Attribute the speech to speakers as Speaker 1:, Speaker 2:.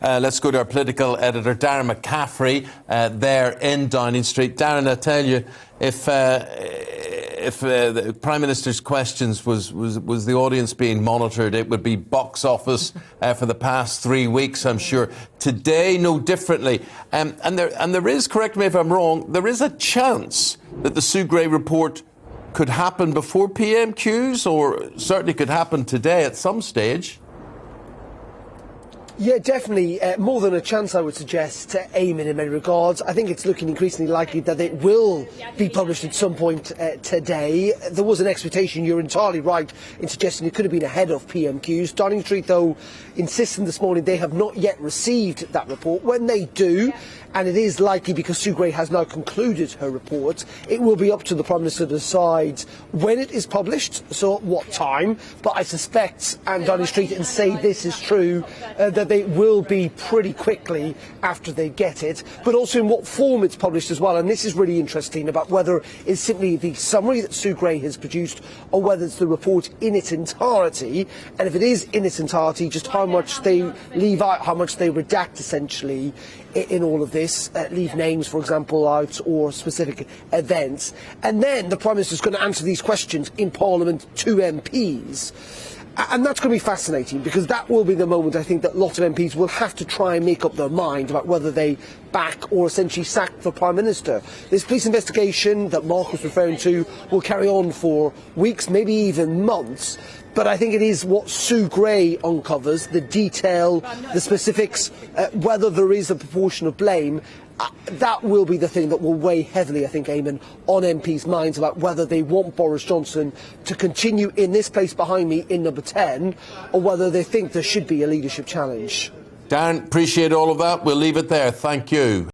Speaker 1: Let's go to our political editor, Darren McCaffrey, there in Downing Street. Darren, I tell you, if the Prime Minister's questions was the audience being monitored, it would be box office for the past 3 weeks, I'm sure. Today, no differently. And there is, correct me if I'm wrong, there is a chance that the Sue Gray report could happen before PMQs, or certainly could happen today at some stage.
Speaker 2: Yeah, definitely. More than a chance, I would suggest, Eamon, in many regards. I think it's looking increasingly likely that it will be published at some point today. There was an expectation, you're entirely right, in suggesting it could have been ahead of PMQs. Downing Street, though, insisting this morning they have not yet received that report. When they do, and it is likely because Sue Gray has now concluded her report, it will be up to the Prime Minister to decide when it is published, so at what time. But I suspect, and Downing Street and say this is true, that they will be pretty quickly after they get it, but also in what form it's published as well. And this is really interesting about whether it's simply the summary that Sue Gray has produced or whether it's the report in its entirety. And if it is in its entirety, just how much they leave out, how much they redact essentially in all of this, leave names, for example, out or specific events. And then the Prime Minister is going to answer these questions in Parliament to MPs. And that's going to be fascinating, because that will be the moment, I think, that lots of MPs will have to try and make up their mind about whether they back or essentially sack the Prime Minister. This police investigation that Mark was referring to will carry on for weeks, maybe even months. But I think it is what Sue Gray uncovers, the detail, the specifics, whether there is a proportion of blame. That will be the thing that will weigh heavily, I think, Eamon, on MPs' minds about whether they want Boris Johnson to continue in this place behind me in number 10, or whether they think there should be a leadership challenge.
Speaker 1: Darren, appreciate all of that. We'll leave it there. Thank you.